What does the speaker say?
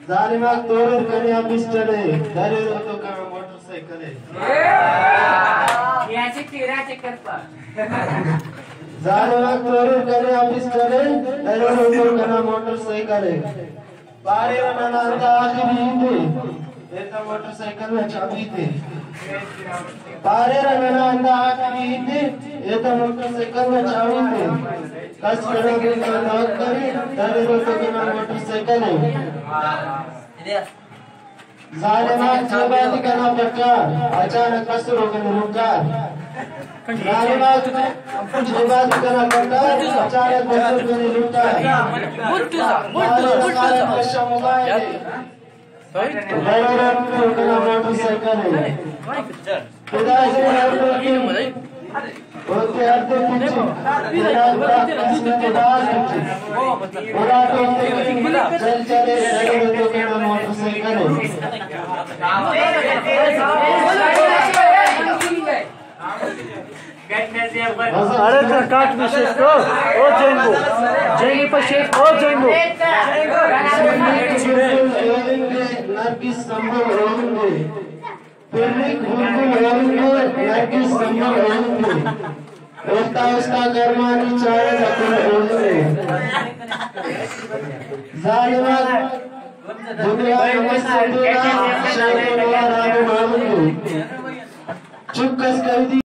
जालिमाग तोरण कन्या पिस्टले दरेर होतो का मोटरसायकल याचे 13 चक्कर पा जालिमाग तोरण कन्या पिस्टले दरेर होतो का मोटरसायकल बारे रना आखिरी हिंदी एता मोटरसायकल में चाबी थे बारे रना आखिरी हिंदी एता मोटरसायकल में चाबी थे कस करा के नॉक करे दरेर होतो का मोटरसायकल जालिमाग छेबाजी करना प्रचार अचानक कसरों के निरुकार जालिमाग छेबाजी करना प्रचार अचानक कसरों के निरुकार मोटरसाइकिल ओके अर्धे पीछे चल चले मोटरसाइकिल अरे तो काट विशेष को ओ जैंगो जैंगी पर शेख ओ जैंगो नरगिस संभव होंगे पिरनिक बुलबुल होंगे नरगिस संभव होंगे रोता उसका गरमानी चाहे रखने होंगे जालिमाग दुनिया में सभी का शायद वाला राम होंगे चुप कर दी